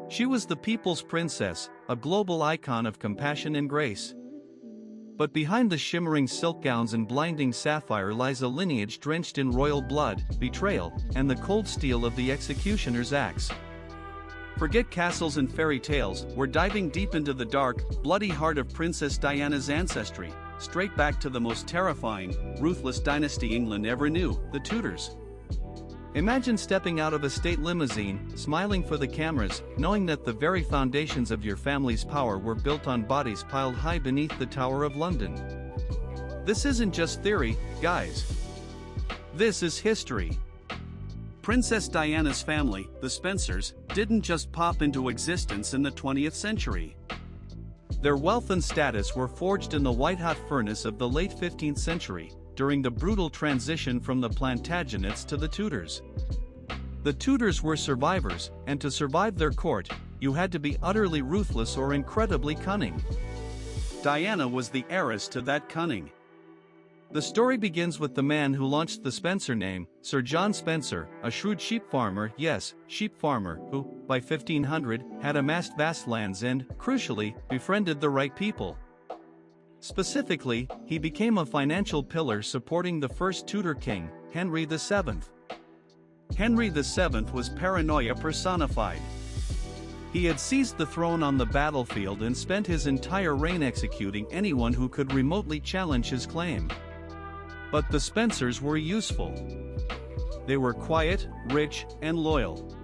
She was the people's princess, a global icon of compassion and grace. But behind the shimmering silk gowns and blinding sapphire lies a lineage drenched in royal blood, betrayal, and the cold steel of the executioner's axe. Forget castles and fairy tales, we're diving deep into the dark, bloody heart of Princess Diana's ancestry, straight back to the most terrifying, ruthless dynasty England ever knew, the Tudors. Imagine stepping out of a state limousine, smiling for the cameras, knowing that the very foundations of your family's power were built on bodies piled high beneath the Tower of London. This isn't just theory, guys. This is history. Princess Diana's family, the Spencers, didn't just pop into existence in the 20th century. Their wealth and status were forged in the white-hot furnace of the late 15th century, during the brutal transition from the Plantagenets to the Tudors. The Tudors were survivors, and to survive their court, you had to be utterly ruthless or incredibly cunning. Diana was the heiress to that cunning. The story begins with the man who launched the Spencer name, Sir John Spencer, a shrewd sheep farmer, yes, sheep farmer, who, by 1500, had amassed vast lands and, crucially, befriended the right people. Specifically, he became a financial pillar supporting the first Tudor king, Henry VII. Henry VII was paranoia personified. He had seized the throne on the battlefield and spent his entire reign executing anyone who could remotely challenge his claim. But the Spencers were useful. They were quiet, rich, and loyal.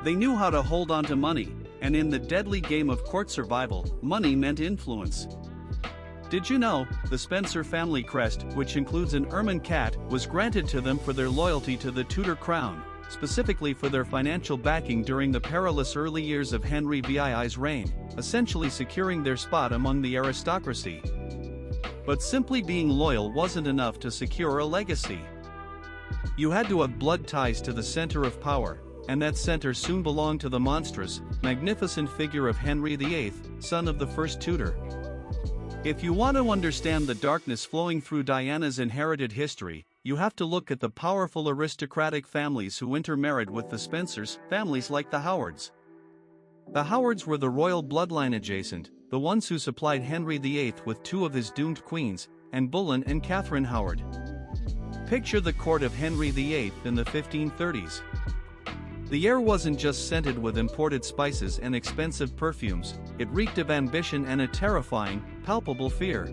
They knew how to hold on to money, and in the deadly game of court survival, money meant influence. Did you know, the Spencer family crest, which includes an ermine cat, was granted to them for their loyalty to the Tudor crown, specifically for their financial backing during the perilous early years of Henry VII's reign, essentially securing their spot among the aristocracy. But simply being loyal wasn't enough to secure a legacy. You had to have blood ties to the center of power, and that center soon belonged to the monstrous, magnificent figure of Henry VIII, son of the first Tudor. If you want to understand the darkness flowing through Diana's inherited history, you have to look at the powerful aristocratic families who intermarried with the Spencers, families like the Howards. The Howards were the royal bloodline adjacent, the ones who supplied Henry VIII with two of his doomed queens, Anne Boleyn and Catherine Howard. Picture the court of Henry VIII in the 1530s. The air wasn't just scented with imported spices and expensive perfumes, it reeked of ambition and a terrifying, palpable fear.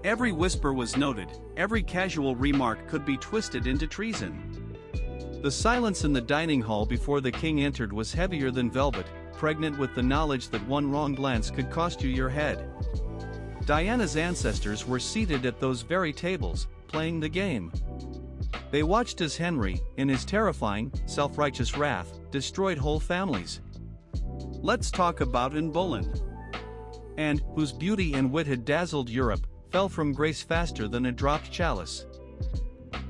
Every whisper was noted, every casual remark could be twisted into treason. The silence in the dining hall before the king entered was heavier than velvet, pregnant with the knowledge that one wrong glance could cost you your head. Diana's ancestors were seated at those very tables, playing the game. They watched as Henry, in his terrifying, self-righteous wrath, destroyed whole families. Let's talk about Anne Boleyn. Anne, whose beauty and wit had dazzled Europe, fell from grace faster than a dropped chalice.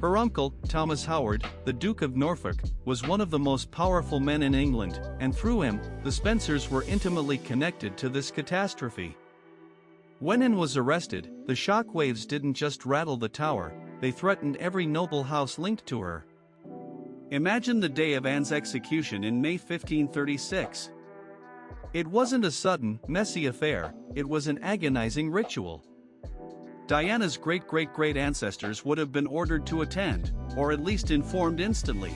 Her uncle, Thomas Howard, the Duke of Norfolk, was one of the most powerful men in England, and through him, the Spencers were intimately connected to this catastrophe. When Anne was arrested, the shock waves didn't just rattle the tower, they threatened every noble house linked to her. Imagine the day of Anne's execution in May 1536. It wasn't a sudden, messy affair, it was an agonizing ritual. Diana's great-great-great ancestors would have been ordered to attend, or at least informed instantly.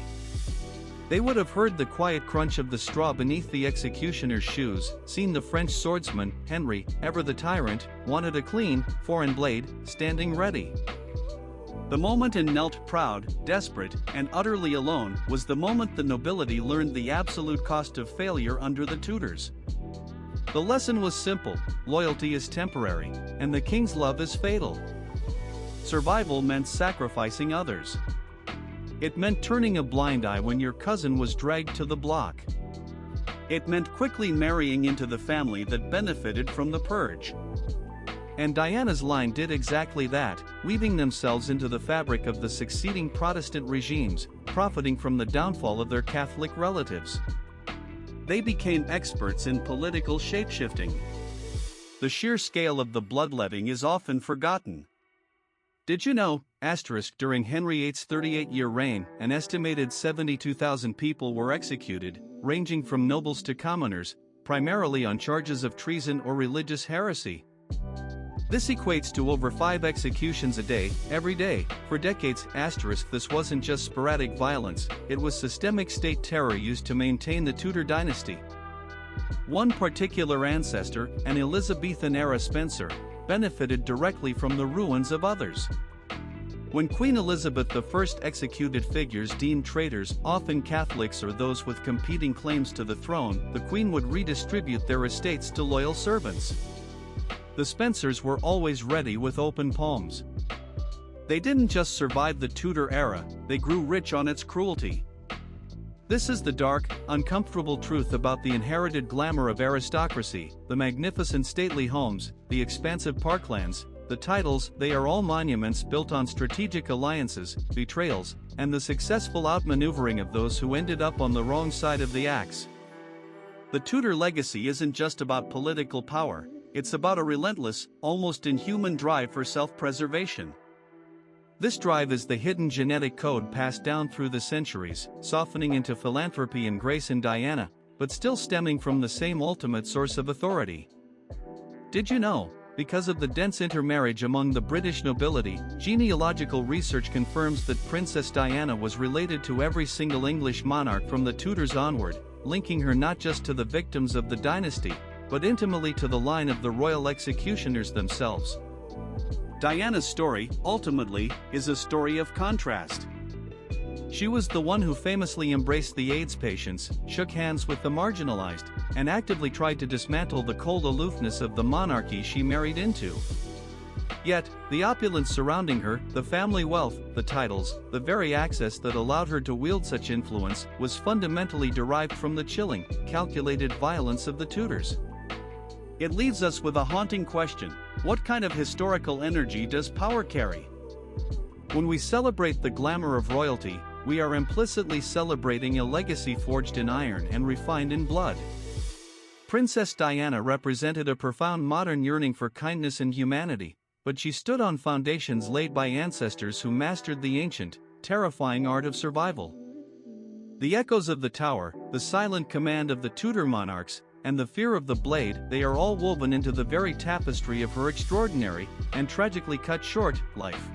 They would have heard the quiet crunch of the straw beneath the executioner's shoes, seen the French swordsman, Henry, ever the tyrant, wanted a clean, foreign blade, standing ready. The moment Anne knelt proud, desperate, and utterly alone was the moment the nobility learned the absolute cost of failure under the Tudors. The lesson was simple: loyalty is temporary, and the king's love is fatal. Survival meant sacrificing others. It meant turning a blind eye when your cousin was dragged to the block. It meant quickly marrying into the family that benefited from the purge. And Diana's line did exactly that, weaving themselves into the fabric of the succeeding Protestant regimes, profiting from the downfall of their Catholic relatives. They became experts in political shapeshifting. The sheer scale of the bloodletting is often forgotten. Did you know, during Henry VIII's 38-year reign, an estimated 72,000 people were executed, ranging from nobles to commoners, primarily on charges of treason or religious heresy. This equates to over 5 executions a day, every day. For decades, this wasn't just sporadic violence, it was systemic state terror used to maintain the Tudor dynasty. One particular ancestor, an Elizabethan-era Spencer, benefited directly from the ruins of others. When Queen Elizabeth I executed figures deemed traitors, often Catholics or those with competing claims to the throne, the Queen would redistribute their estates to loyal servants. The Spencers were always ready with open palms. They didn't just survive the Tudor era, they grew rich on its cruelty. This is the dark, uncomfortable truth about the inherited glamour of aristocracy, the magnificent stately homes, the expansive parklands, the titles. They are all monuments built on strategic alliances, betrayals, and the successful outmaneuvering of those who ended up on the wrong side of the axe. The Tudor legacy isn't just about political power. It's about a relentless, almost inhuman drive for self-preservation. This drive is the hidden genetic code passed down through the centuries, softening into philanthropy and grace in Diana, but still stemming from the same ultimate source of authority. Did you know? Because of the dense intermarriage among the British nobility, genealogical research confirms that Princess Diana was related to every single English monarch from the Tudors onward, linking her not just to the victims of the dynasty, but intimately to the line of the royal executioners themselves. Diana's story, ultimately, is a story of contrast. She was the one who famously embraced the AIDS patients, shook hands with the marginalized, and actively tried to dismantle the cold aloofness of the monarchy she married into. Yet, the opulence surrounding her, the family wealth, the titles, the very access that allowed her to wield such influence, was fundamentally derived from the chilling, calculated violence of the Tudors. It leaves us with a haunting question: what kind of historical energy does power carry? When we celebrate the glamour of royalty, we are implicitly celebrating a legacy forged in iron and refined in blood. Princess Diana represented a profound modern yearning for kindness and humanity, but she stood on foundations laid by ancestors who mastered the ancient, terrifying art of survival. The echoes of the Tower, the silent command of the Tudor monarchs, and the fear of the blade, they are all woven into the very tapestry of her extraordinary, and tragically cut short, life.